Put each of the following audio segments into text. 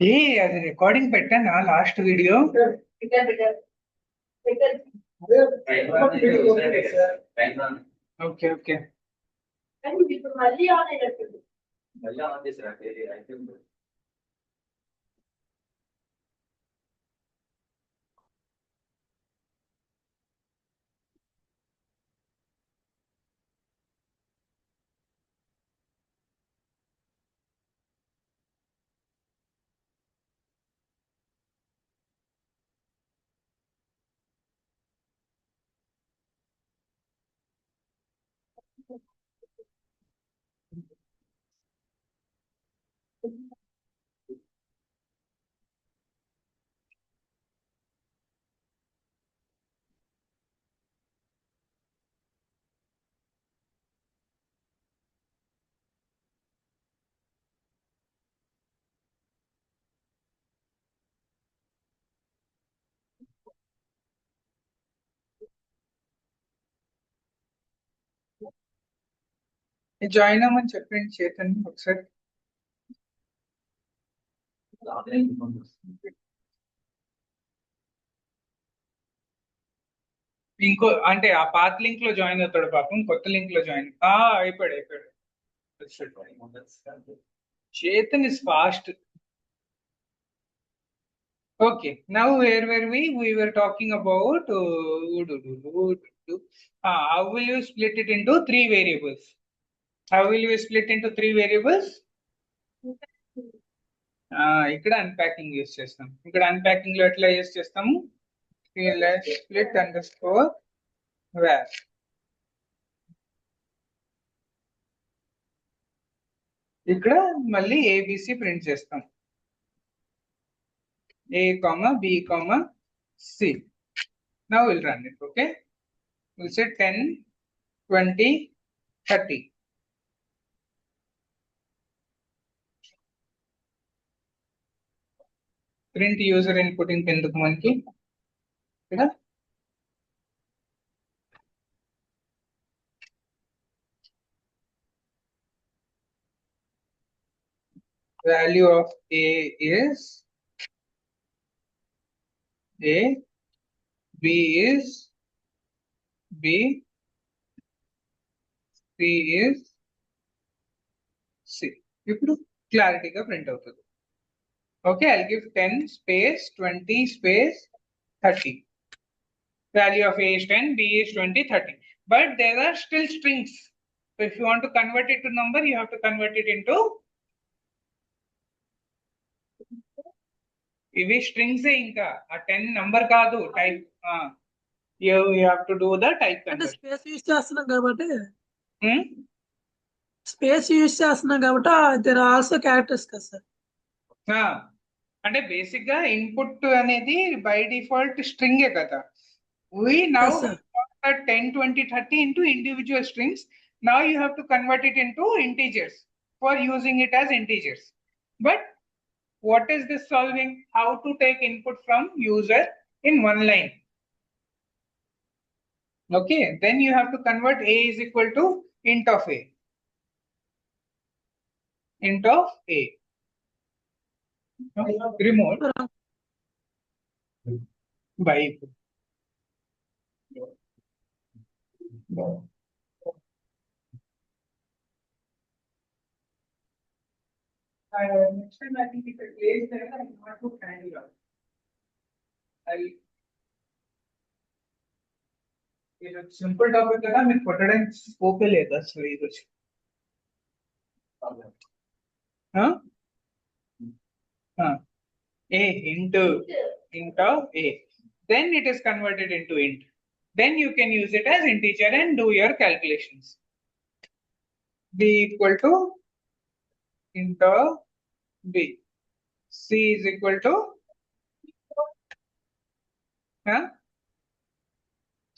ఏ అది రికార్డింగ్ పెట్టానా last video? Okay okay. ఇప్పుడు మళ్ళీ ఆన్ అయినట్టుంది. మళ్ళీ ఆన్ చేసారా? అయిపోయింది. జాయిన్ అవ్వమని చెప్పండి చేతన్ ఒకసారి. ఇంకో అంటే ఆ పాత లింక్ లో జాయిన్ అవుతాడు పాపం, కొత్త లింక్ లో జాయిన్ అయిపోయాడు అయిపోయాడు. Chetan is fast. Okay, now where were we? We were talking about how will you split it into three variables? How will you split into three variables? ఇక్కడ అన్పాకింగ్ యూస్ చేస్తాం. ఇక్కడ unpacking లో ఎట్లా use చేస్తాము? split underscore var. ఇక్కడ మళ్ళీ ABC print చేస్తాం. A, B, C. Now we'll run it. Okay, we'll say 10, 20, 30. Print user input ఎందుకు మనకి ఇక్కడ value of A is A, B is B, C is C. ఇప్పుడు క్లారిటీగా ప్రింట్ అవుతుంది. Okay, I'll give 10 space 20 space 30. Value of A is 10, B is 20, 30. But there are still strings. So if you want to convert it to number, you have to convert it into ఇవి strings ఇంకా ఆ 10 number కాదు type. you have to do the type అంటే conversion. Space use చేస్తున్నాం కాబట్టి space use చేస్తున్నాం కాబట్టి there are also characters కదా సార్. అంటే బేసిక్ గా ఇన్పుట్ అనేది బై డిఫాల్ట్ స్ట్రింగ్ కదా. we now Yes, sir. 10, 20, 30 into individual strings. Now you have to convert it into integers for using it as integers. But what is this solving? How to take input from user in one line? Okay, then you have to convert A is equal to int of A. Int of A. Remote by next time I think if it plays there, I will not put handle on. I'll ఇది simple topic కదా, మీకు కొట్టడానికి scope లేదు అసలు ఇది వచ్చి. A into int of A, then it is converted into int. Then you can use it as integer and do your calculations. B equal to int of B. C is equal to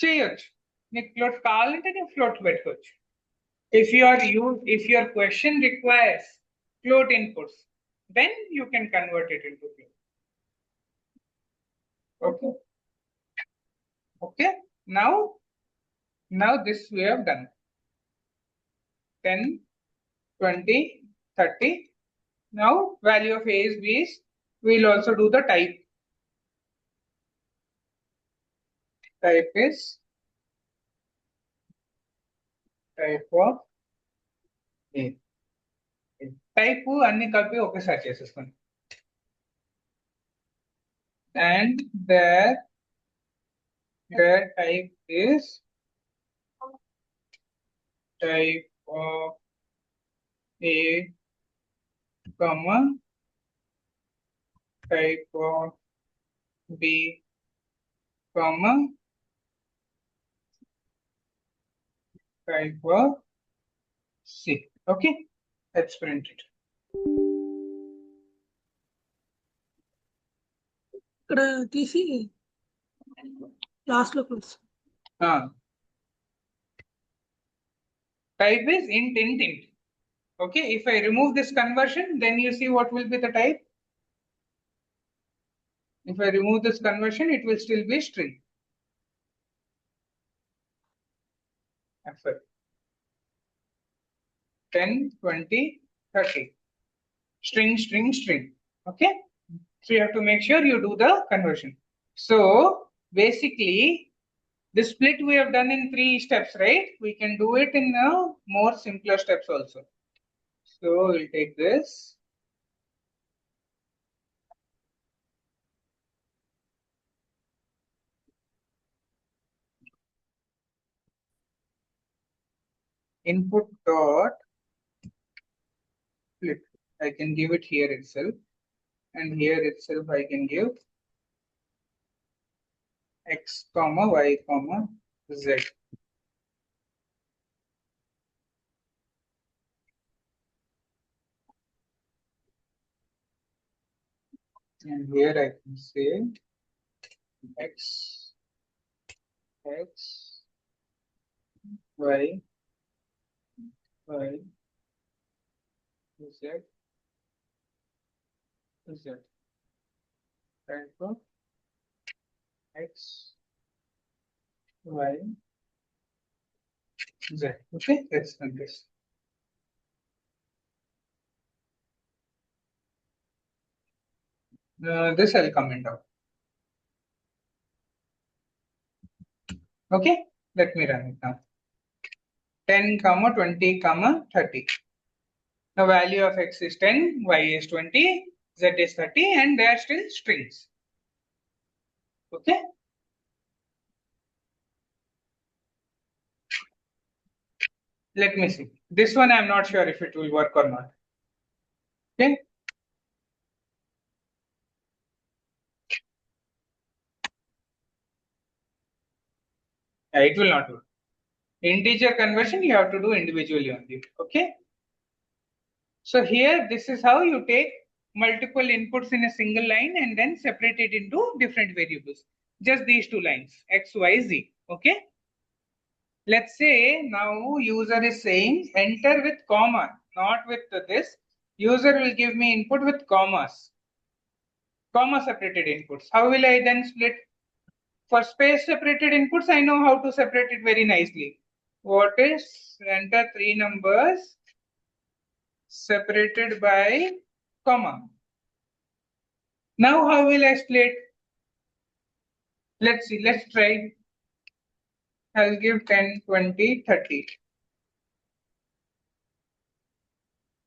చేయొచ్చు. నీకు float కావాలంటే నేను float పెట్టుకోవచ్చు. If your question requires float inputs, then you can convert it into float. Okay. Okay. Now this we have done. 10, 20, 30. Now value of A is B is we'll also do the type. Type is type of A. Type అన్ని కలిపి ఒకేసారి చేసేసుకోండి. And their type is type of A, comma, type of B, comma, type of C. Okay, let's print it. ఇక్కడ తీసి last లో close. Type is int. Okay, if I remove this conversion, then you see what will be the type. If I remove this conversion, it will still be string. F5. 10, 20, 30. String. Okay. So you have to make sure you do the conversion. So basically, this split we have done in 3 steps, right? We can do it in more simpler steps also. So we'll take this. Input dot split. I can give it here itself, and here itself I can give x comma y comma z. And here I can say x, y, z, type of x, y, z. Okay, let's run this. This I'll comment out. Okay, let me run it now. 10, 20, 30. The value of x is 10, y is 20, z is 30, and they are still strings. Okay. Let me see. This one I'm not sure if it will work or not. Okay. It will not work. Integer conversion you have to do individually only. Okay. So here, this is how you take multiple inputs in a single line and then separate it into different variables. Just these 2 lines, x, y, z. Okay. Let's say now user is saying enter with comma, not with this. User will give me input with commas, comma separated inputs. How will I then split? For space separated inputs, I know how to separate it very nicely. What is enter 3 numbers separated by comma. Now how will I split? Let's see, let's try. I'll give 10, 20, 30.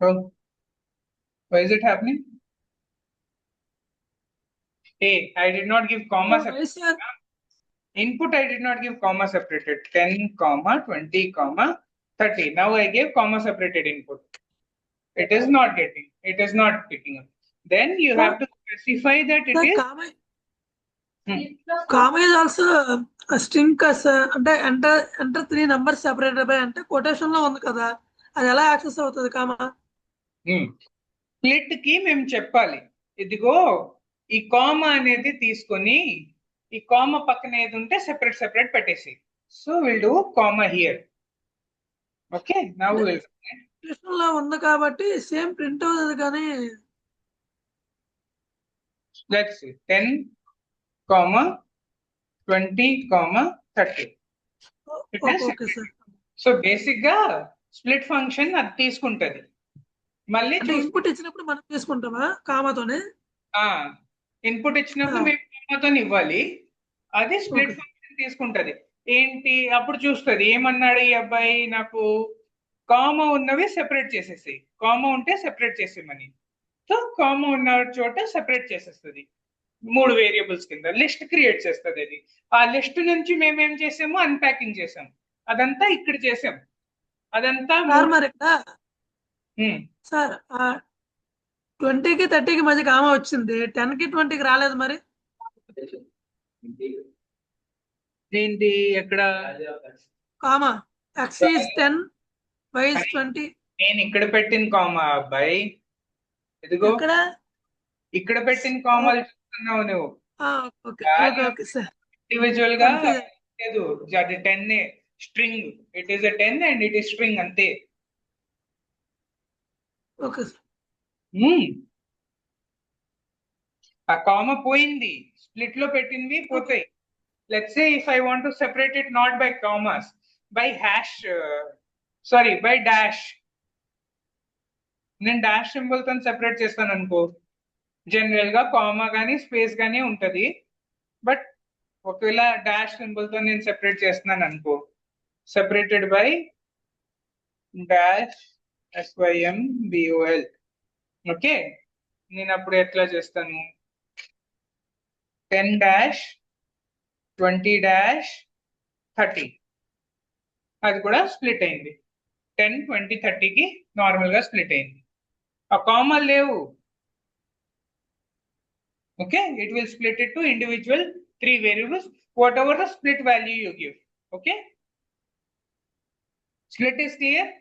Oh, why is it happening? A, I did not give comma separated. Input I did not give comma separated. 10, 20, 30. Now I gave comma separated input. It is not getting, it is not picking up. Then you have to specify that it is. Comma is also a string sir. Enter 3 numbers separated by ante quotation lo undi kada. Adi ela access avutadi comma? Split ki mem cheppali. Idigo ee comma anedi teeskoni ee comma pakkana edi unte separate pettesi. So we'll do comma here. Okay, now we'll. Quotation lo undi kabatti same print avutadi gaani. Let's see, 10, 20, 30. Okay, sir. So basic ga split function అది తీసుకుంటది. మళ్ళీ input ఇచ్చినప్పుడు మనం తీసుకుంటామా కామాతోనే? Input ఇచ్చినప్పుడు ఆ. మేము కామాతో ఇవ్వాలి, అది స్ప్లిట్ Okay. ఫంక్షన్ తీసుకుంటది. ఏంటి అప్పుడు చూస్తుంది, ఏమన్నాడు ఈ అబ్బాయి, నాకు కామా ఉన్నవి సెపరేట్ చేసేసి, కామా ఉంటే సెపరేట్ చేసేమని. సో కామా ఉన్న చోట సెపరేట్ చేసేస్తుంది, 3 వేరియబుల్స్ కింద లిస్ట్ క్రియేట్ చేస్తుంది అది. ఆ లిస్ట్ నుంచి మేము ఏం చేసాము, అన్ప్యాకింగ్ చేసాం, అదంతా ఇక్కడ చేసాం, అదంతా సార్ మరి ఇక్కడ ఉమ్, సార్ 20కి 30కి మధ్య కామా వచ్చింది, 10కి 20కి రాలేదు మరి. ఏంటి ఎక్కడ comma x is 10, y is 20. నేను ఇక్కడ పెట్టిన కామా అబ్బాయి, ఇదిగో ఇక్కడ ఇక్కడ పెట్టిన కామాలు చూస్తున్నావు నువ్వు, okay okay okay sir. Individual గా Confusion. లేదు, అది 10 string, it is a 10 and it is string అంతే. Okay sir. ఆ కామా పోయింది, స్ప్లిట్ లో పెట్టింది పోతాయి. Let's say if I want to separate it not by commas, by hash, sorry by dash, నేను డాష్ సింబల్ తో సెపరేట్ చేస్తాను అనుకో, జనరల్ గా కామా గానీ స్పేస్ గానీ ఉంటది, బట్ ఒకవేళ డాష్ సింబల్ తో నేను సెపరేట్ చేస్తున్నాను అనుకో, separated by dash SYMBOL. Okay, నేను అప్పుడు ఎట్లా చేస్తాను, 10 డాష్ 20 డాష్ 30, అది కూడా స్ప్లిట్ అయింది, 10 20 30కి నార్మల్ గా స్ప్లిట్ అయింది, ఆ కామా లేవు. Okay, it will split it to individual 3 variables, what ever the split value you give. Okay, split is clear,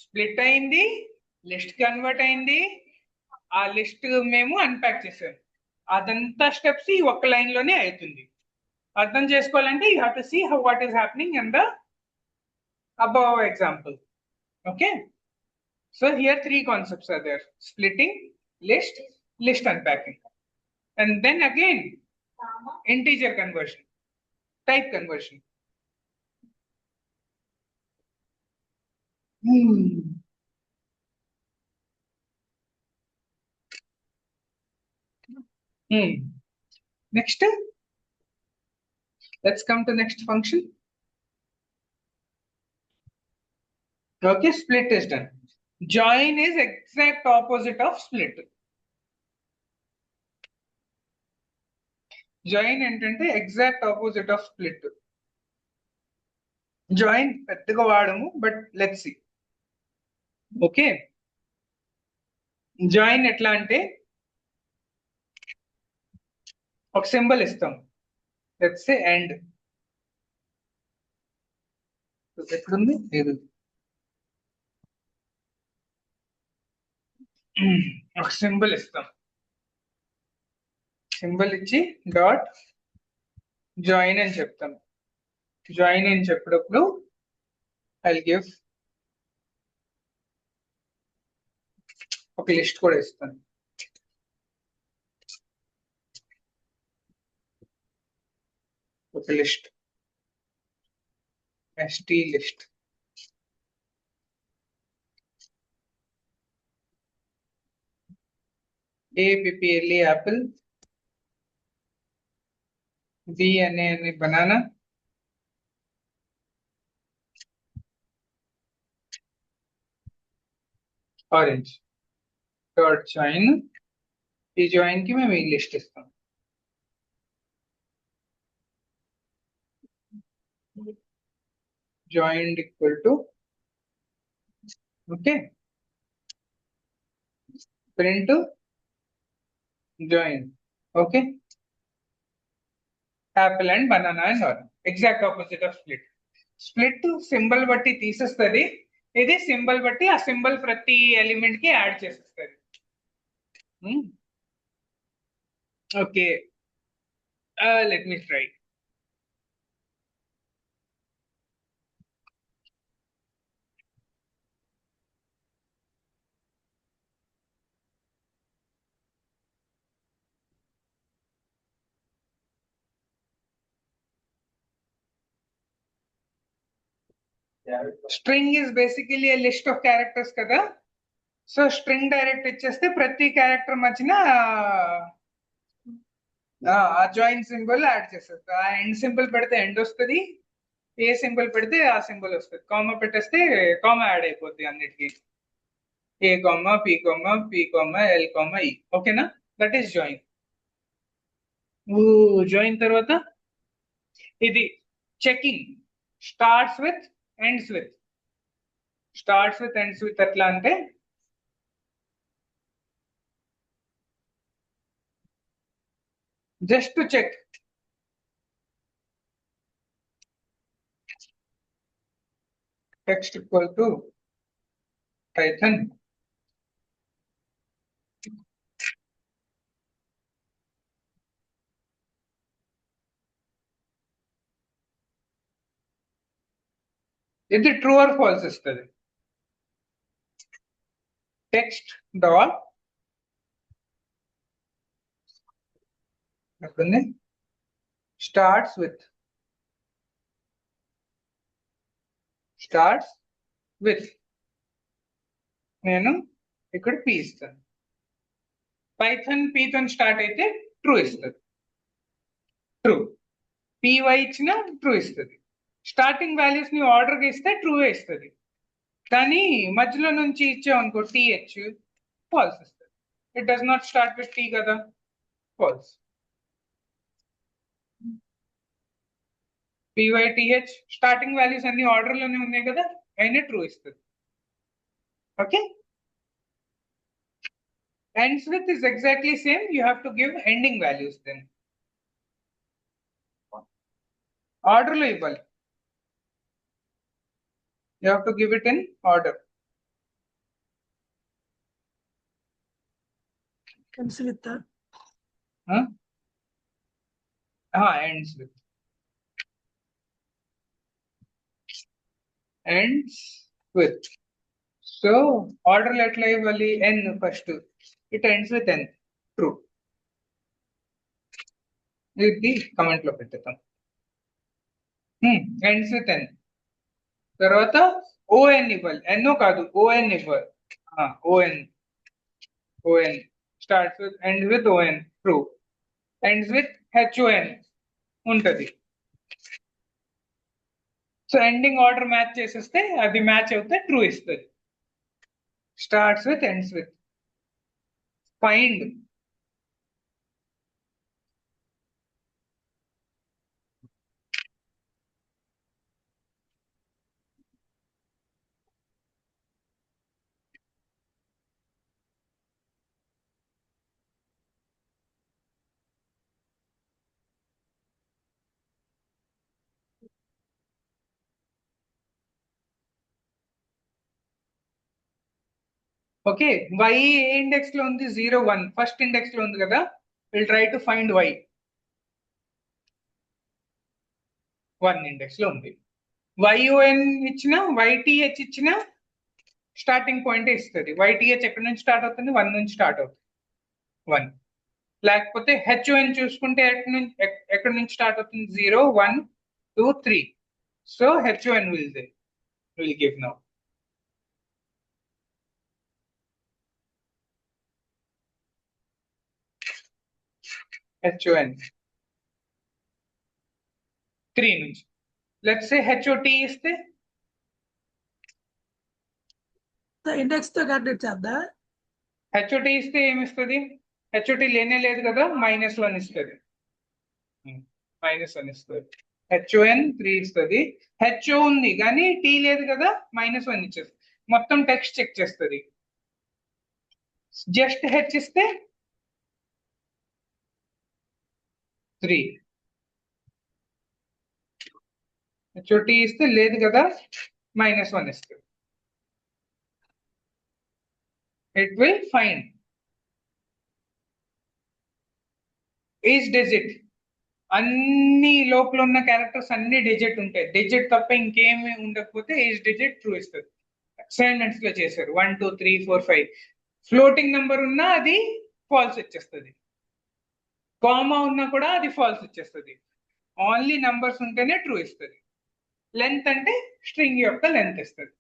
split అయింది, లిస్ట్ కన్వర్ట్ అయింది, ఆ లిస్ట్ మేము అన్ప్యాక్ చేసాం, అదంతా స్టెప్స్ ఈ ఒక్క లైన్ లోనే అవుతుంది. అర్థం చేసుకోవాలంటే you have to see how what is happening in the above example. Okay, so here 3 concepts are there: splitting, list unpacking, and then again integer conversion, type conversion. Next, let's come to next function. Okay, split is done. Join is exact opposite of split. Join ఏంటంటే exact opposite of split. Join పెద్దగా వాడము, but let's see. Okay, join ఎట్లా అంటే ఒక symbol ఇస్తాం, let's say and, ఎక్కడుంది లేదు, ఒక సింబల్ ఇస్తాం, సింబల్ ఇచ్చి డాట్ జాయిన్ అని చెప్తాం. జాయిన్ అని చెప్పినప్పుడు ఐ గివ్ ఒక లిస్ట్ కూడా ఇస్తాను. ఒక list, st list. APPLE Apple, B అనే బనానా, ఆరెంజ్. డాట్ జాయిన్, ఈ జాయిన్ కి మేము ఈ లిస్ట్ ఇస్తాం. joined equal to, okay, print join. Okay, apple and banana and orange, exact opposite of split. Split symbol బట్టి తీసేస్తుంది, ఇది సింబల్ బట్టి ఆ సింబల్ ప్రతి ఎలిమెంట్ కి యాడ్ చేసేస్తుంది. Okay, let me try. String is basically A list of characters కదా, so string direct ఇచ్చేస్తే ప్రతి క్యారెక్టర్ మధ్యన ఆ జాయిన్ సింబల్ యాడ్ చేస్తారు. ఆ ఎండ్ సింబల్ పెడితే ఎండ్ వస్తుంది, ఏ సింబల్ పెడితే ఆ సింబల్ వస్తుంది. కామా పెట్టేస్తే కామా యాడ్ అయిపోద్ది అన్నిటికీ. A comma P comma P comma L comma E. ఓకేనా? That is join. జాయిన్ తర్వాత ఇది checking starts with ends with. Starts with ends with ఎట్లా అంటే just to check text equal to Python ఇది true or false ఇస్తుంది. Text dot ఎక్కడుంది starts with నేను ఇక్కడ పి ఇస్తాను. పైథన్ పీతో స్టార్ట్ అయితే ట్రూ ఇస్తుంది. ట్రూ. పీవై ఇచ్చిన ట్రూ ఇస్తుంది. స్టార్టింగ్ వాల్యూస్ ని ఆర్డర్ గా ఇస్తే ట్రూ ఇస్తుంది. కానీ మధ్యలో నుంచి ఇచ్చామనుకో టీహెచ్ ఫాల్స్ ఇస్తుంది. It does not start with T కదా, ఫాల్స్. పీవైటీహెచ్ స్టార్టింగ్ వాల్యూస్ అన్ని ఆర్డర్ లోనే ఉన్నాయి కదా, అయినా ట్రూ ఇస్తుంది. Okay. ends with is exactly same. You have to give ending values then. Order lo ఇవ్వాలి. You have to give it in order. ends with ends with. Ends with. So order లో ఎట్లా ఇవ్వాలి? n first. It ends with n. True. ఇది comment లో పెట్టేద్దాం. ends with n. తర్వాత ఓఎన్ ఇవ్వాలి. ఎన్నో కాదు, ఓఎన్ ఇవ్వాలి. ఓఎన్ starts with ends with on. True. Ends with hon ఉంటది. సో ఎండింగ్ ఆర్డర్ మ్యాచ్ చేసేస్తే అది మ్యాచ్ అవుతే ట్రూ ఇస్తుంది. Starts with ends with. Find okay. Y ఏ ఇండెక్స్ లో ఉంది? 0 1 ఫస్ట్ ఇండెక్స్ లో ఉంది కదా. Will try to find Y. 1 index లో ఉంది. వైఓఎన్ ఇచ్చిన వైటిహెచ్ ఇచ్చిన స్టార్టింగ్ పాయింట్ ఇస్తుంది. వైటిహెచ్ ఎక్కడి నుంచి స్టార్ట్ అవుతుంది? 1 నుంచి స్టార్ట్ అవుతుంది. 1. లేకపోతే హెచ్ఓఎన్ చూసుకుంటే ఎక్కడి నుంచి స్టార్ట్ అవుతుంది? 0 1 2 3. So HON will give now. HON 3 నుంచి. లెట్స్ సే HOT ఇస్తే ఇండెక్స్ తో క్యాల్కులేట్ చేద్దా? HOT ఇస్తే ఏమిస్తుంది? HOT లేనే లేదు కదా, -1 ఇస్తుంది. -1 ఇస్తుంది. HON 3 ఇస్తుంది. HO ఉంది కానీ T లేదు కదా, -1 ఇచ్చేస్తుంది. మొత్తం టెక్స్ట్ చెక్ చేస్తుంది. జస్ట్ హెచ్ ఇస్తే 3. HOT ఇస్తే లేదు కదా, -1 ఇస్తుంది. It will find is digit. అన్ని లోపల ఉన్న క్యారెక్టర్స్ అన్ని డిజిట్ ఉంటాయి. డిజిట్ తప్ప ఇంకేమి ఉండకపోతే ఈజ్ డిజిట్ ట్రూ ఇస్తుంది. అసైన్మెంట్స్ లో చేశారు. 1 2 3 4 5. ఫ్లోటింగ్ నెంబర్ ఉన్నా అది ఫాల్స్ ఇచ్చేస్తుంది. కామా ఉన్నా కూడా అది ఫాల్స్ ఇచ్చేస్తుంది. ఓన్లీ నంబర్స్ ఉంటేనే ట్రూ ఇస్తుంది. లెంత్ అంటే స్ట్రింగ్ యొక్క లెంత్ ఇస్తుంది.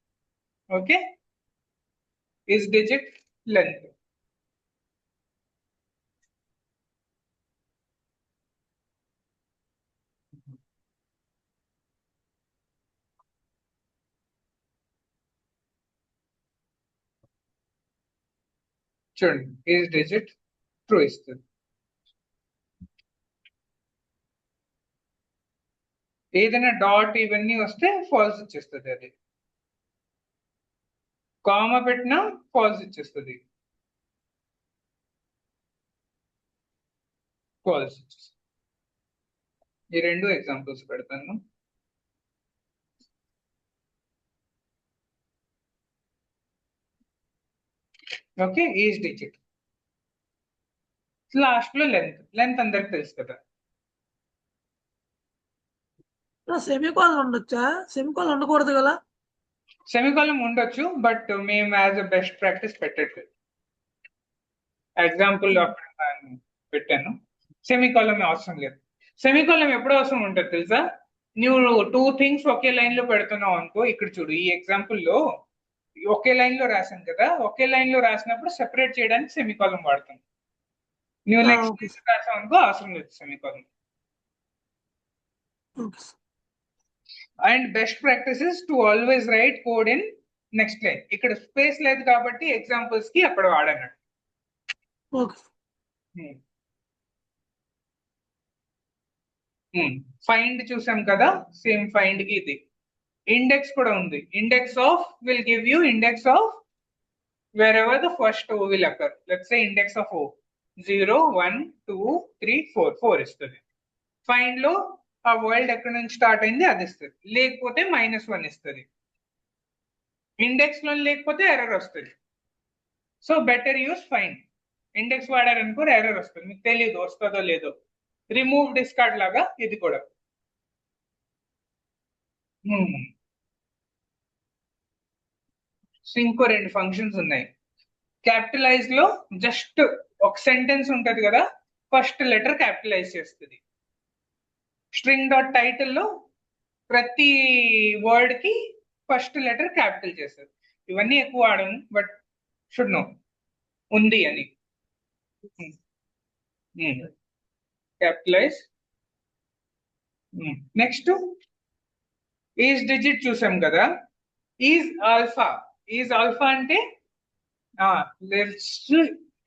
ఓకే. Is digit length. చూడండి ఈజ్ డిజిట్ ట్రూ ఇస్తుంది. ఏదైనా డాట్ ఇవన్నీ వస్తే ఫాల్స్ ఇచ్చేస్తుంది. అది కామా పెట్టినా ఫాల్స్ ఇచ్చేస్తుంది. ఫాల్స్ ఇచ్చేస్తుంది. ఈ రెండు ఎగ్జాంపుల్స్ పెడతాను. Okay, is digit. లాస్ట్ లో లెంత్ అందరికి తెలుసు కదా. సెమీకోలన్ ఉండొచ్చా? సెమీకోలన్ ఉండకూడదు కదా? సెమీకాలం ఉండొచ్చు, బట్ మేము యాజ్ అ బెస్ట్ ప్రాక్టీస్ పెట్టట్లేదు. ఎగ్జాంపుల్ అక్కడ నేను పెట్టాను. సెమీకాలం అవసరం లేదు. సెమీకాలం ఎప్పుడు అవసరం ఉంటుంది తెలుసా? నువ్వు 2 థింగ్స్ ఒకే లైన్ లో పెడుతున్నావు అనుకో. ఇక్కడ చూడు, ఈ ఎగ్జాంపుల్ లో ఒకే లైన్ లో రాసాను కదా, ఒకే లైన్ లో రాసినప్పుడు సెపరేట్ చేయడానికి సెమీకాలం వాడతాం. నువ్వు నెక్స్ట్ రాసావు అనుకో అవసరం లేదు semicolon. And best practice is to always write code in next line. ఇక్కడ స్పేస్ లేదు కాబట్టి ఎగ్జాంపుల్స్ కి అక్కడ వాడన్నాడు. ఫైండ్ చూసాం కదా, సేమ్ ఫైండ్ కి ఇది ఇండెక్స్ కూడా ఉంది. Index of will give you index of wherever the first O will occur. Let's say index of O 0, 1, 2, 3, 4. 4 ఇస్తుంది. ఫైండ్ లో ఆ వరల్డ్ ఎక్కడ నుంచి స్టార్ట్ అయింది అది ఇస్తుంది. లేకపోతే -1 ఇస్తుంది. ఇండెక్స్ లో లేకపోతే ఎర్రర్ వస్తుంది. So better use find. Index వాడారనుకో ఎర్రర్ వస్తుంది, మీకు తెలియదు వస్తుందో లేదో. రిమూవ్ డిస్కార్డ్ లాగా ఇది కూడా. ఇంకో 2 ఫంక్షన్స్ ఉన్నాయి. క్యాపిటలైజ్ లో జస్ట్ ఒక సెంటెన్స్ ఉంటది కదా, ఫస్ట్ లెటర్ క్యాపిటలైజ్ చేస్తుంది. స్ట్రింగ్ డాట్ టైటిల్ లో ప్రతి వర్డ్ కి ఫస్ట్ లెటర్ క్యాపిటల్ చేస్తుంది. ఇవన్నీ ఎక్కువ వాడను, బట్ షుడ్ నో ఉంది అని. క్యాపిటలైజ్. నెక్స్ట్ ఈజ్ డిజిట్ చూసాం కదా. Is alpha. ఈజ్ ఆల్ఫా అంటే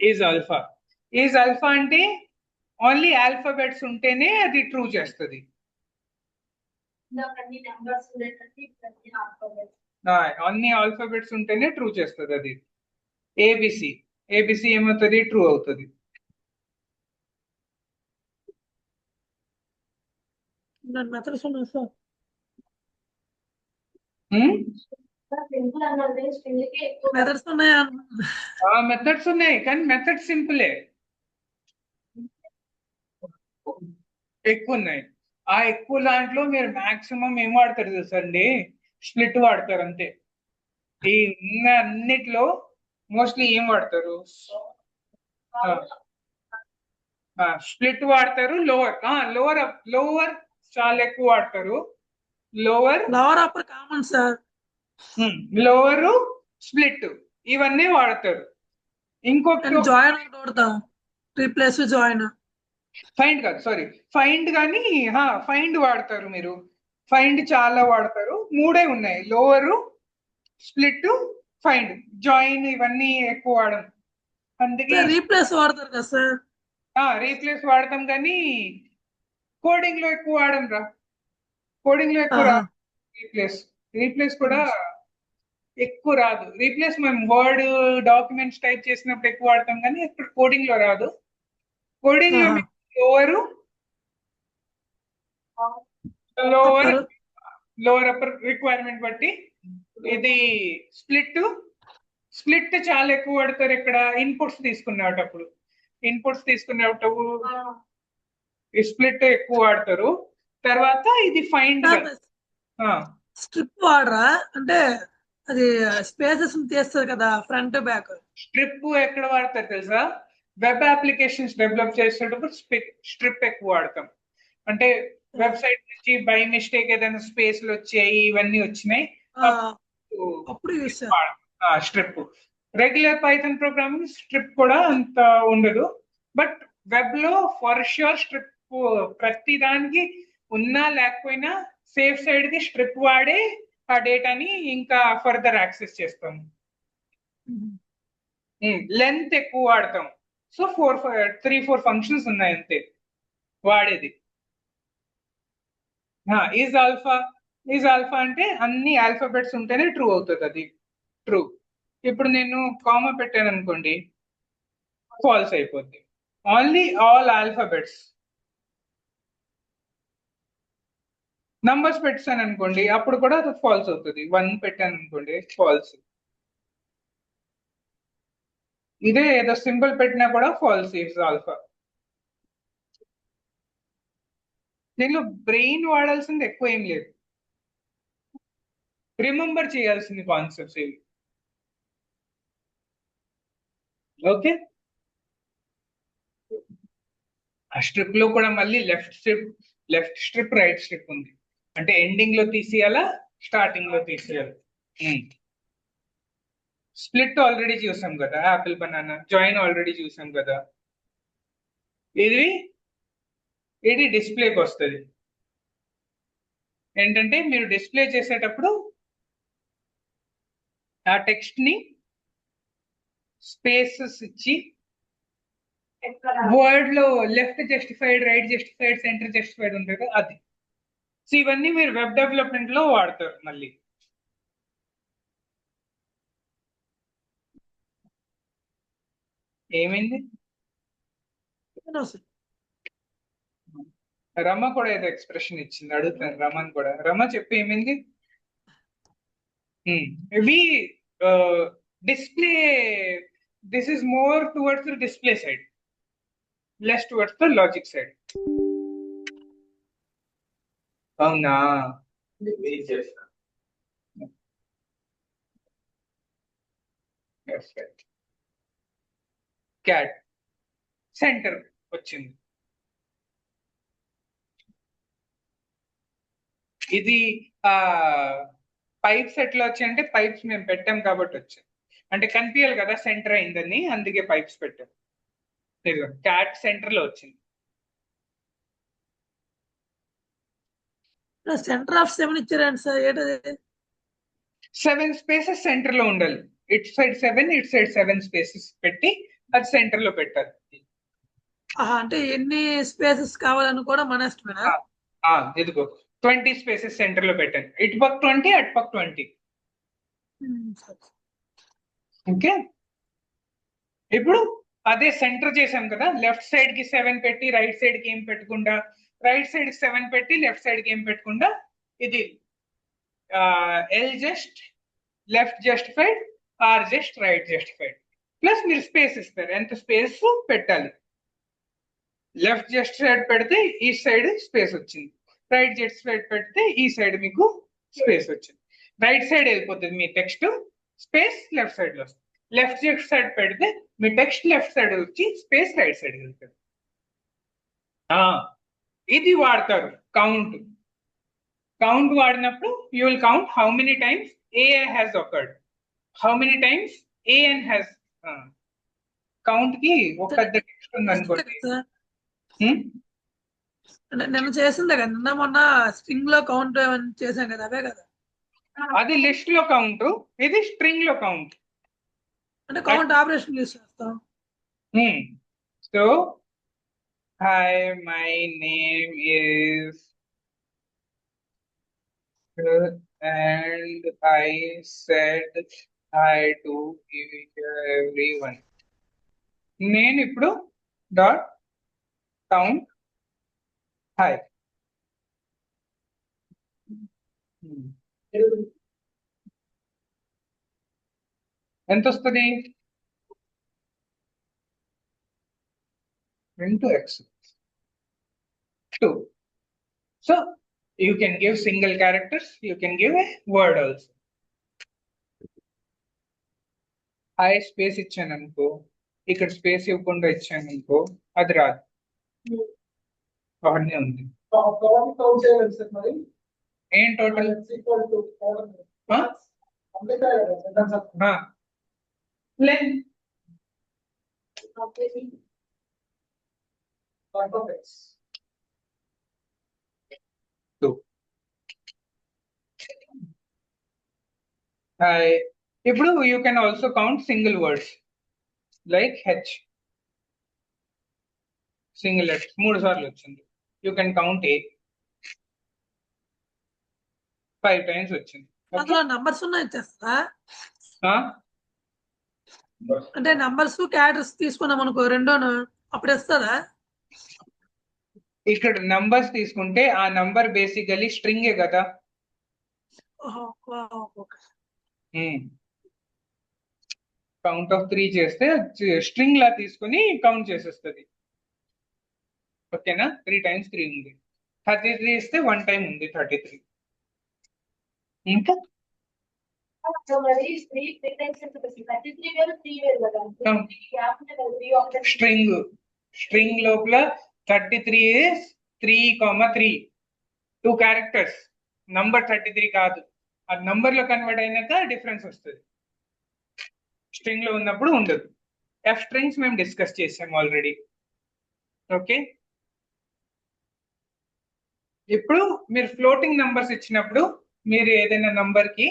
ఈజ్ ఆల్ఫా. ఈజ్ ఆల్ఫా అంటే ఓన్లీ ఆల్ఫాబెట్స్ ఉంటేనే అది ట్రూ చేస్తుంది. అన్ని ఆల్ఫాబెట్స్ ఉంటేనే ట్రూ చేస్తుంది అది. ఏబిసి. ఏబిసి ఏమవుతుంది? ట్రూ అవుతుంది. మెథడ్స్ ఉన్నాయి సార్. మెథడ్స్ ఉన్నాయా? మెథడ్స్ ఉన్నాయి, కానీ మెథడ్స్ సింపులే. ఎక్కువ ఉన్నాయి. ఆ ఎక్కువ దాంట్లో మీరు మాక్సిమం ఏం వాడతారు తెలుసండి? స్ప్లిట్ వాడతారు అంతే. ఈ ఉన్న అన్నిట్లో మోస్ట్లీ ఏం వాడతారు? స్ప్లిట్ వాడతారు. లోవర్ చాలా ఎక్కువ వాడతారు. Lower upper common sir. Lower split ఇవన్నీ వాడతారు. ఇంకొకటి జాయిన్ వాడతాం. Replace join. ఫైండ్ కాదు, సారీ, ఫైండ్ కానీ ఫైండ్ వాడతారు మీరు. ఫైండ్ చాలా వాడతారు. 3 ఉన్నాయి: లోవర్, స్ప్లిట్, ఫైండ్. జాయిన్ ఇవన్నీ ఎక్కువ వాడడం. అందుకే రీప్లేస్ వాడతారు కదా సార్. రీప్లేస్ వాడతాం కానీ కోడింగ్ లో ఎక్కువ వాడడం రా. కోడింగ్ లో ఎక్కువ రాదు రీప్లేస్ కూడా ఎక్కువ రాదు. రీప్లేస్ మేము వర్డ్ డాక్యుమెంట్స్ టైప్ చేసినప్పుడు ఎక్కువ వాడతాం కానీ ఇప్పుడు కోడింగ్ లో రాదు. కోడింగ్ లో లోవర్ అప్పర్ రిక్వైర్మెంట్ బట్టి. ఇది స్ప్లిట్ చాలా ఎక్కువ వాడతారు. ఇక్కడ ఇన్పుట్స్ తీసుకునేటప్పుడు స్ప్లిట్ ఎక్కువ వాడతారు. తర్వాత ఇది ఫైండ్. స్ట్రిప్ వాడరా? అంటే అది స్పేసెస్ తీస్తుంది కదా ఫ్రంట్ బ్యాక్. స్ట్రిప్ ఎక్కడ వాడతారు తెలుసా? వెబ్ అప్లికేషన్స్ డెవలప్ చేసేటప్పుడు స్ట్రిప్ ఎక్కువ వాడతాం. అంటే వెబ్సైట్ నుంచి బై మిస్టేక్ ఏదైనా స్పేస్లు వచ్చాయి, ఇవన్నీ వచ్చినాయి, అప్పుడు strip. Regular Python programming strip కూడా అంత ఉండదు. బట్ వెబ్ లో ఫర్ ష్యూర్ స్ట్రిప్ ప్రతి దానికి ఉన్నా లేకపోయినా సేఫ్ సైడ్ కి స్ట్రిప్ వాడే ఆ డేటాని ఇంకా ఫర్దర్ యాక్సెస్ చేస్తాం. లెంత్ ఎక్కువ వాడతాం. సో 3-4 ఫంక్షన్స్ ఉన్నాయి అంతే వాడేది. ఈజ్ ఆల్ఫా అంటే అన్ని ఆల్ఫాబెట్స్ ఉంటేనే ట్రూ అవుతుంది, అది ట్రూ. ఇప్పుడు నేను కామా పెట్టాను అనుకోండి, ఫాల్స్ అయిపోద్ది. Only all alphabets. నంబర్స్ పెట్టాను అనుకోండి, అప్పుడు కూడా అది ఫాల్స్ అవుతుంది. 1 పెట్టాను అనుకోండి, ఫాల్స్. ఇదే ఏదో సింబల్ పెట్టినా కూడా ఫాల్స్ ఈజ్ ఆల్ఫా. దీనిలో బ్రెయిన్ వాడాల్సింది ఎక్కువ ఏం లేదు, రిమెంబర్ చేయాల్సింది కాన్సెప్ట్స్ ఇవి. ఓకే, ఆ స్ట్రిప్ లో కూడా మళ్ళీ లెఫ్ట్ స్ట్రిప్ రైట్ స్ట్రిప్ ఉంది. అంటే ఎండింగ్ లో తీసేయాలా, స్టార్టింగ్ లో తీసేయాలి. స్ప్లిట్ ఆల్రెడీ చూసాం కదా, యాపిల్ బనానా. జాయిన్ ఆల్రెడీ చూసాం కదా. ఇది డిస్ప్లేకి వస్తుంది. ఏంటంటే మీరు డిస్ప్లే చేసేటప్పుడు ఆ టెక్స్ట్ ని స్పేసెస్ ఇచ్చి వర్డ్ లో left justified, right justified, centre justified ఉంటుంది కదా, అది. సో ఇవన్నీ మీరు వెబ్ డెవలప్మెంట్ లో వాడతారు మళ్ళీ. ఏమైంది? రమ కూడా ఏదో ఎక్స్ప్రెషన్ ఇచ్చింది, అడుగుతాను రమని కూడా. రమ చెప్పి ఏమైంది? వి display, this is more towards the display side, less towards the logic side. అవునా? క్యాట్ సెంటర్ వచ్చింది. ఇది పైప్స్ ఎట్లా వచ్చాయంటే, పైప్స్ మేము పెట్టాం కాబట్టి వచ్చాయి. అంటే కనిపించాలి కదా సెంటర్ అయిందని, అందుకే పైప్స్ పెట్టాం. క్యాట్ సెంటర్ లో వచ్చింది. సెంటర్ ఆఫ్ 7 ఇచ్చారండి సార్, ఏంటది? 7 స్పేసెస్ సెంటర్ లో ఉండాలి. It side 7, it side 7 spaces పెట్టి అది సెంటర్ లో పెట్టాలి. అంటే ఎన్ని స్పేసెస్ కావాలని కూడా మన ఇష్టమేనా? ఇదిగో 20 స్పేసెస్ సెంటర్ లో పెట్టాను. ఇటు పక్క 20, అటు పక్క 20. ఓకే, ఇప్పుడు అదే సెంటర్ చేసాం కదా, లెఫ్ట్ సైడ్ కి 7 పెట్టి రైట్ సైడ్ కి ఏం పెట్టకుండా, రైట్ సైడ్ 7 పెట్టి లెఫ్ట్ సైడ్ కి ఏం పెట్టకుండా, ఇది L just left justified, or just right justified. Plus మీరు స్పేస్ ఇస్తారు, ఎంత స్పేస్ పెట్టాలి. లెఫ్ట్ జస్టిఫైడ్ పెడితే ఈ సైడ్ స్పేస్ వచ్చింది, రైట్ జస్టిఫైడ్ పెడితే ఈ సైడ్ మీకు స్పేస్ వచ్చింది. రైట్ సైడ్ వెళ్ళిపోతుంది మీ టెక్స్ట్, స్పేస్ లెఫ్ట్ సైడ్ లో వస్తుంది. లెఫ్ట్ సైడ్ పెడితే మీ టెక్స్ట్ లెఫ్ట్ సైడ్ వచ్చి స్పేస్ రైట్ సైడ్ వెళ్తుంది. ఇది వాడతారు కౌంట్ వాడినప్పుడు you will count how many times A has occurred, how many times A N has. Count కి ఒక పెద్ద టెక్స్ట్ ఉంది అనుకోండి. నిన్న చేసిందే కదా, నిన్న మొన్న స్ట్రింగ్ లో కౌంట్ చేసాం కదా, అవే కదా. అది లిస్ట్ లో కౌంట్, ఇది స్ట్రింగ్ లో కౌంట్. అంటే కౌంట్ ఆపరేషన్ యూస్ చేస్తాం. So hi, my name is and I said hi to everyone. నేను ఇప్పుడు డాట్ కౌంట్ హాయ్. ఎంత వస్తుంది? into x 2. So you can give single characters, you can give a word also. Hi space ఇచ్చాను అనుకో, ఇక్కడ space ఇవ్వకుండా ఇచ్చాను అనుకో, అది రాదు. బాగానే ఉంది. ఏం టోటల్? Length hi. ఇప్పుడు you can also count single words like H. Single letter 3 సార్లు వచ్చింది. You can count A 5 times వచ్చింది. అందులో నంబర్స్ ఉన్నాయి ఇచ్చేస్తా. అంటే నంబర్స్ క్యారెక్టర్స్ తీసుకున్నాం అనుకో రెండోను అప్పుడు ఇస్తుందా? ఇక్కడ నంబర్స్ తీసుకుంటే ఆ నంబర్ బేసికలీ స్ట్రింగే కదా. కౌంట్ ఆఫ్ 3 చేస్తే స్ట్రింగ్ లా తీసుకుని కౌంట్ చేసేస్తుంది. ఓకేనా? 3 times 3 ఉంది. 33 ఇస్తే 1 time ఉంది 33. ఇంకా సో మరి 3 times ఎంత వస్తుంది? 33 వేరు 3 వేరు కదా. గ్యాప్ ఉంది కదా 3 ఆప్షన్. స్ట్రింగ్ లోపల 33 is 3, 2 characters. నంబర్ 33 కాదు. ఆ నంబర్ లో కన్వర్ట్ అయినాక డిఫరెన్స్ వస్తుంది. స్ట్రింగ్ లో ఉన్నప్పుడు ఉండదు. ఎఫ్ స్ట్రింగ్స్ మేము డిస్కస్ చేసాం ఆల్రెడీ. ఓకే, ఇప్పుడు మీరు ఫ్లోటింగ్ నంబర్స్ ఇచ్చినప్పుడు మీరు ఏదైనా నంబర్ కి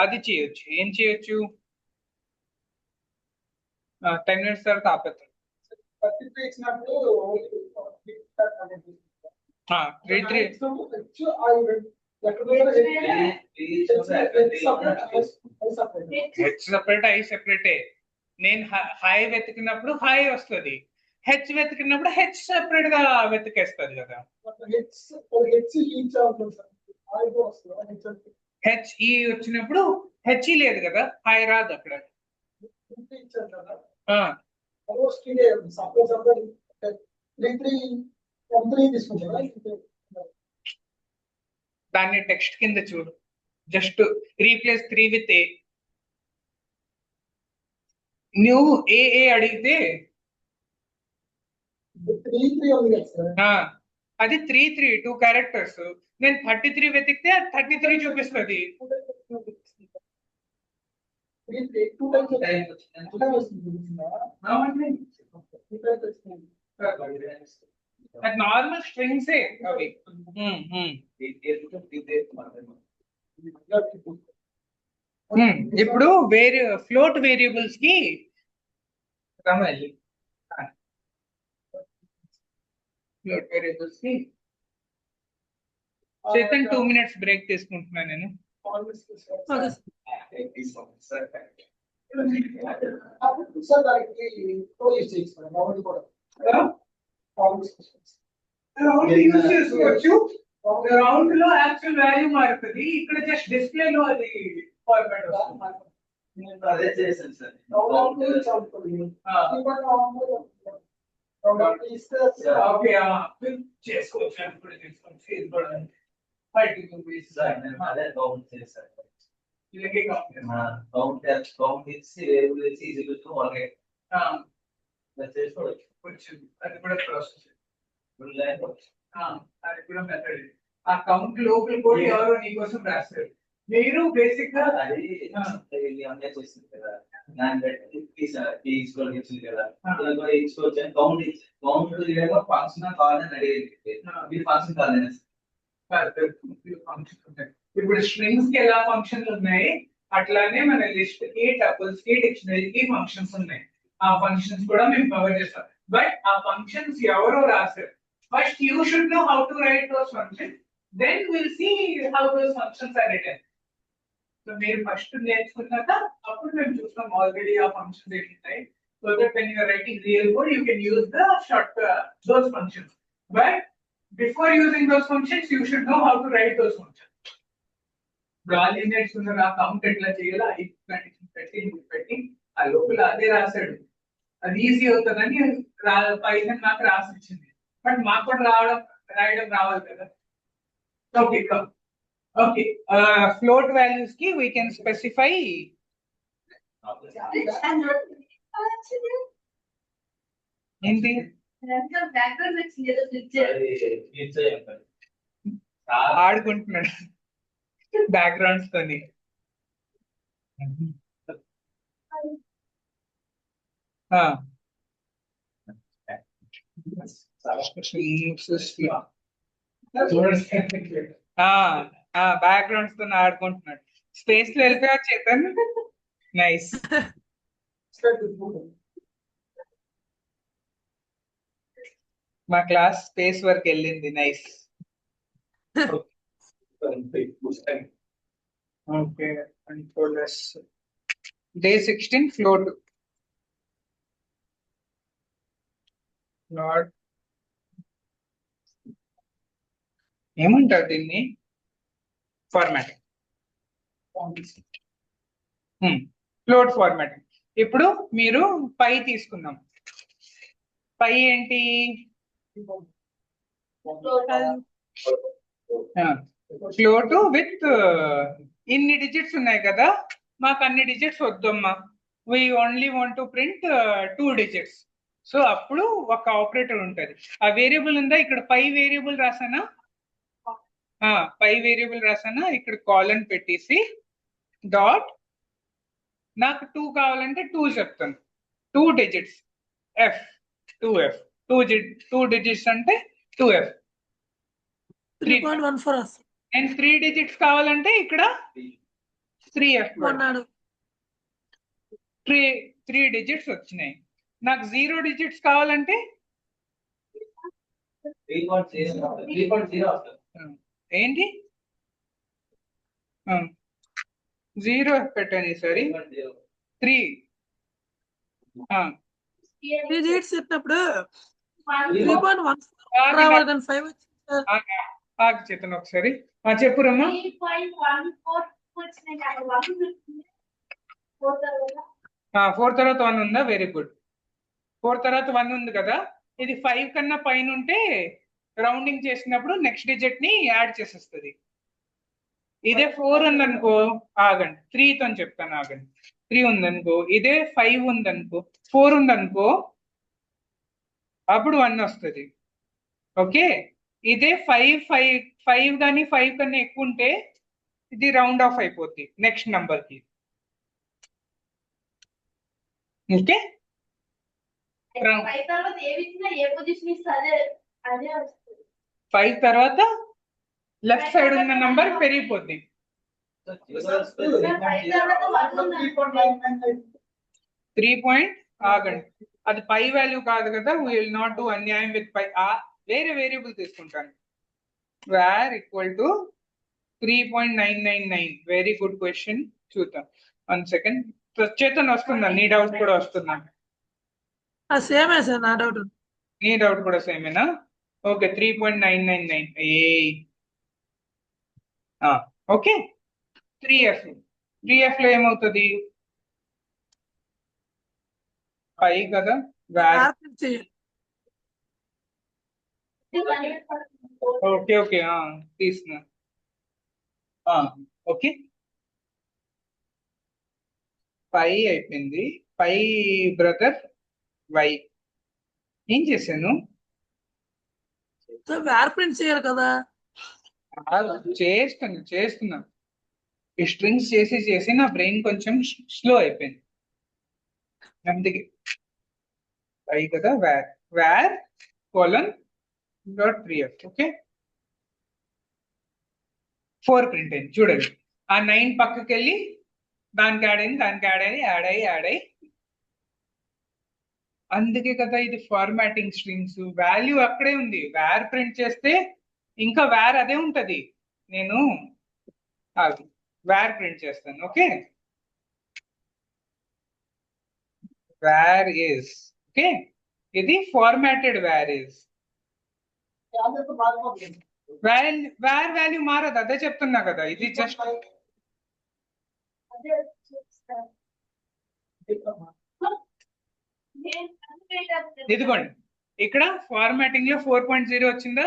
అది చేయొచ్చు. ఏం చేయొచ్చు? 10 minutes తర్వాత ఆపేస్తాం. 33 ఇచ్చినప్పుడు 33 హెచ్ సెపరేట్ ఐ సెపరేటే. నేను హై వెతికినప్పుడు హై వస్తుంది, హెచ్ వెతికినప్పుడు హెచ్ సెపరేట్ గా వెతికేస్తుంది కదా. హెచ్ఈ వచ్చినప్పుడు హెచ్ఈ లేదు కదా, హై రాదు అక్కడ. దాన్ని టెక్స్ట్ కింద చూడు. జస్ట్ రీప్లేస్ 3 with ఏ. నువ్వు ఏ అడిగితే అది 3 2 క్యారెక్టర్స్. నేను 33 వెతికితే 33 చూపిస్తుంది. నార్మల్ స్ట్రింగ్స్ అవి. ఇప్పుడు ఫ్లోట్ వేరియబుల్స్ కి చేతన్ 2 minutes బ్రేక్ తీసుకుంటున్నా నేను. రౌండ్ లో యాక్చువల్ వాల్యూ మారుతుంది, ఇక్కడ జస్ట్ డిస్ప్లే లో అది ఫార్మాట్ వస్తుంది. అదే చేశాను సార్. అదే కౌంట్ చేశాను. కౌంట్ ఇచ్చి వేరియబుల్ ఇచ్చి చేసుకోవచ్చు. అది కూడా ప్రాసెస్. అది కూడా మెథడ్. ఆ కౌంట్ లోపల కూడా ఎవరో నీకోసం రాస్తారు. మీరు బేసిక్ గా అది చేస్తుంది కదా, దాన్ని బట్టి తీసుకోవచ్చు కదా, తీసుకోవచ్చు. కౌంట్ ఫంక్షన్ కావాలని అడిగేది, మీరు ఫంక్షన్ కావాలని. ఇప్పుడు స్ట్రింగ్స్ కి ఎలా ఫంక్షన్లు ఉన్నాయి అట్లానే మన లిస్ట్ కి, టపుల్స్ కి, డిక్షనరీ కి ఫంక్షన్స్ ఉన్నాయి. ఆ ఫంక్షన్స్ కూడా మేము కవర్ చేస్తాం. బట్ ఆ ఫంక్షన్స్ ఎవరో రాశారు. First you should know how to write those functions, then will see how those functions are written. So మీరు ఫస్ట్ నేర్చుకున్నాక అప్పుడు మేము చూస్తాం ఆల్రెడీ ఆ ఫంక్షన్స్ ఏంటున్నాయి. So that when you are writing real code you can use the short those functions. But before using those functions you should know how to write those functions. Brawl units ఉన్న ఆ count ఎట్లా చేయాలో I condition పెట్టి ఆ లోపల అదే రాశాడు. అది ఈజీ అవుతుందని పైథాన్ నాకు రాసి ఇచ్చింది. బట్ మాకు కూడా రాయడం రావాలి కదా. ఓకే ఓకే, ఫ్లోట్ వాల్యూస్ కి వీ కెన్ స్పెసిఫై ఏంటి ఆడుకుంటున్నాడు బ్యాక్గ్రౌండ్స్ తోని. బ్యాక్గ్రౌండ్స్ తో ఆడుకుంటున్నాడు. స్పేస్ లో వెళ్ళిపోయా చేతన్. నైస్. మా క్లాస్ స్పేస్ వరకు వెళ్ళింది. Nice. Okay, controllers. Day 16 float. Not ఏమంటారు దీన్ని? ఫార్మాటింగ్. Float formatting. ఇప్పుడు మీరు పై తీసుకుందాం. పై ఏంటి? ఫ్లోట్ విత్ ఇన్ని డిజిట్స్ ఉన్నాయి కదా, మాకు అన్ని డిజిట్స్ వద్దమ్మా, we only want to print 2 digits. So అప్పుడు ఒక ఆపరేటర్ ఉంటది. ఆ వేరియబుల్ ఉందా ఇక్కడ? పై వేరియబుల్ రాసానా? పై వేరియబుల్ రాసానా? ఇక్కడ కాలన్ పెట్టేసి డాట్, నాకు 2 కావాలంటే 2 చెప్తాను. 2 డిజిట్స్ ఎఫ్, 2f, 2 డిజిట్స్ అంటే 2f. 3.14 వస్తుంది. అండ్ 3 డిజిట్స్ కావాలంటే ఇక్కడ 3f. అన్నాడు. 3 డిజిట్స్ వచ్చినాయి. నాకు 0 డిజిట్స్ కావాలంటే 3.0 వస్తుంది. ఏంటి? 0 పెట్టాను సరే. 3 3 digits చెప్పినప్పుడు 3.14 రావాలి కానీ 5 వచ్చింది సార్. ఆగి చేతను ఒకసారి. చెప్పురమ్మా. 4 తర్వాత 1 ఉందా? Very good. 4 తర్వాత 1 ఉంది కదా, ఇది 5 కన్నా పైన ఉంటే రౌండింగ్ చేసినప్పుడు నెక్స్ట్ డిజిట్ ని యాడ్ చేసేస్తుంది. ఇదే 4 ఉందనుకో, ఆగండి 3 తో చెప్తాను, ఆగండి. 3 ఉందనుకో, ఇదే 5 ఉందనుకో, 4 ఉందనుకో, అప్పుడు 1 వస్తుంది. ఓకే, ఇదే 5 కానీ 5 కన్నా ఎక్కువ ఉంటే ఇది రౌండ్ ఆఫ్ అయిపోద్ది నెక్స్ట్ నంబర్ కి. ఓకే, 5 తర్వాత లెఫ్ట్ సైడ్ ఉన్న నంబర్ పెరిగిపోద్ది. 3 ఆగండి, అది పై వాల్యూ కాదు కదా, విల్ నాట్ డూ అన్యాయం విత్ పై. వేరే వేరియబుల్ తీసుకుంటాను. Var equal to 3.999. Very good question. చూద్దాం 1 సెకండ్. చేతన్ వస్తుందా? నీ డౌట్ కూడా వస్తుందా? సేమే సార్ నా డౌట్. నీ డౌట్ కూడా సేమేనా? ఓకే, 3.999. Okay, 3f. 3f లో ఏమవుతుంది? 5 కదా, ఓకే ఓకే తీసుకున్నా. ఓకే, 5 అయిపోయింది. 5 బ్రదర్ y ఏం చేశాను? వేర్ ప్రింట్ చేయాలి కదా. చేస్తున్నా. ఈ స్ట్రింగ్స్ చేసి నా బ్రెయిన్ కొంచెం స్లో అయిపోయింది, అందుకే. 5 కదా, var colon dot 3f. Okay, 4 print అయింది. చూడండి, ఆ 9 పక్కకి వెళ్ళి దానికి యాడ్ అయింది, యాడ్ అయ్యి. అందుకే కదా ఇది ఫార్మాటింగ్ స్ట్రింగ్స్. వాల్యూ అక్కడే ఉంది, వేర్ ప్రింట్ చేస్తే ఇంకా వేర్ అదే ఉంటది. నేను వేర్ ప్రింట్ చేస్తాను. ఓకే, వేర్ ఈస్. ఓకే, ఇది ఫార్మాటెడ్ వేర్ ఈస్. వేర్ వాల్యూ మారదు, అదే చెప్తున్నా కదా. ఇది జస్ట్ ఇదిగోండి, ఇక్కడ ఫార్మాటింగ్ లో 4.0 వచ్చిందా,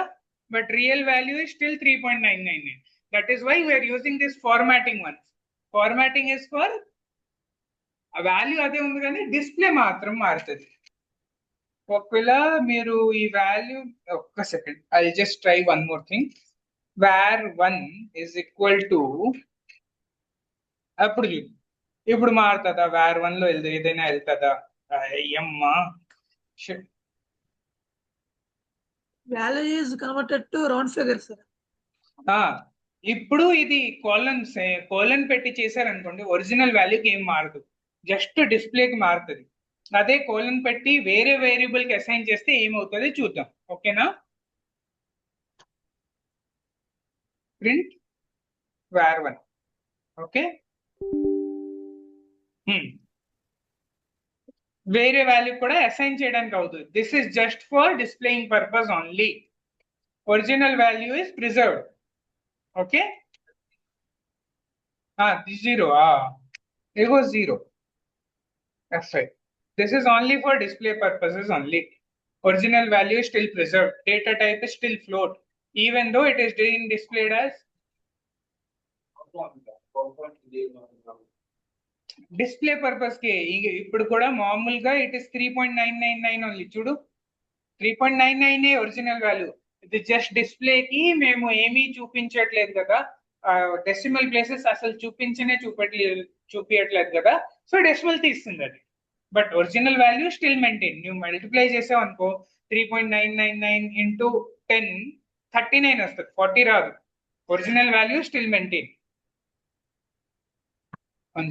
but real value is still 3.999. That is why we are using this formatting one. Formatting is for ఆ వాల్యూ అదే ఉంది కానీ డిస్ప్లే మాత్రం మారుతుంది. ఒకవేళ మీరు ఈ వాల్యూ, ఒక్క second, I just try one more thing. var1 is equal to, అప్పుడు ఇప్పుడు మారుతుందా? var1 లో ఏదైనా వెళ్తుందా? అయ్యమ్మా, value is converted to round figure sir. ఇప్పుడు ఇది కోలన్ పెట్టి చేశారనుకోండి, ఒరిజినల్ వాల్యూకి ఏం మారదు, జస్ట్ డిస్ప్లేకి మారుతుంది. అదే కోలన్ పెట్టి వేరే వేరియబుల్ కి అసైన్ చేస్తే ఏమవుతుంది చూద్దాం. ఓకేనా? Print var1. ఓకే, వేరే వాల్యూ కూడా అసైన్ చేయడానికి అవుతుంది. This is just for displaying purpose only. Original value is preserved. Okay, zero. It was 0. That's right. This is only for display purposes only. Original value is still preserved. Data type is still float, even though it is being displayed as display purpose కి. ఇప్పుడు కూడా మామూలుగా it is 3.999 only. చూడు, 3.99 original value. ఇది just display కి మేము ఏమీ చూపించట్లేదు కదా, డెసిమల్ ప్లేసెస్ అసలు చూపించట్లేదు కదా, సో డెసిమల్ తీస్తుంది అది. But original value still maintain. నువ్వు మల్టిప్లై చేసావు అనుకో, 3.999 ఇంటూ 10 39 వస్తుంది, 40 రాదు. Original value still maintain.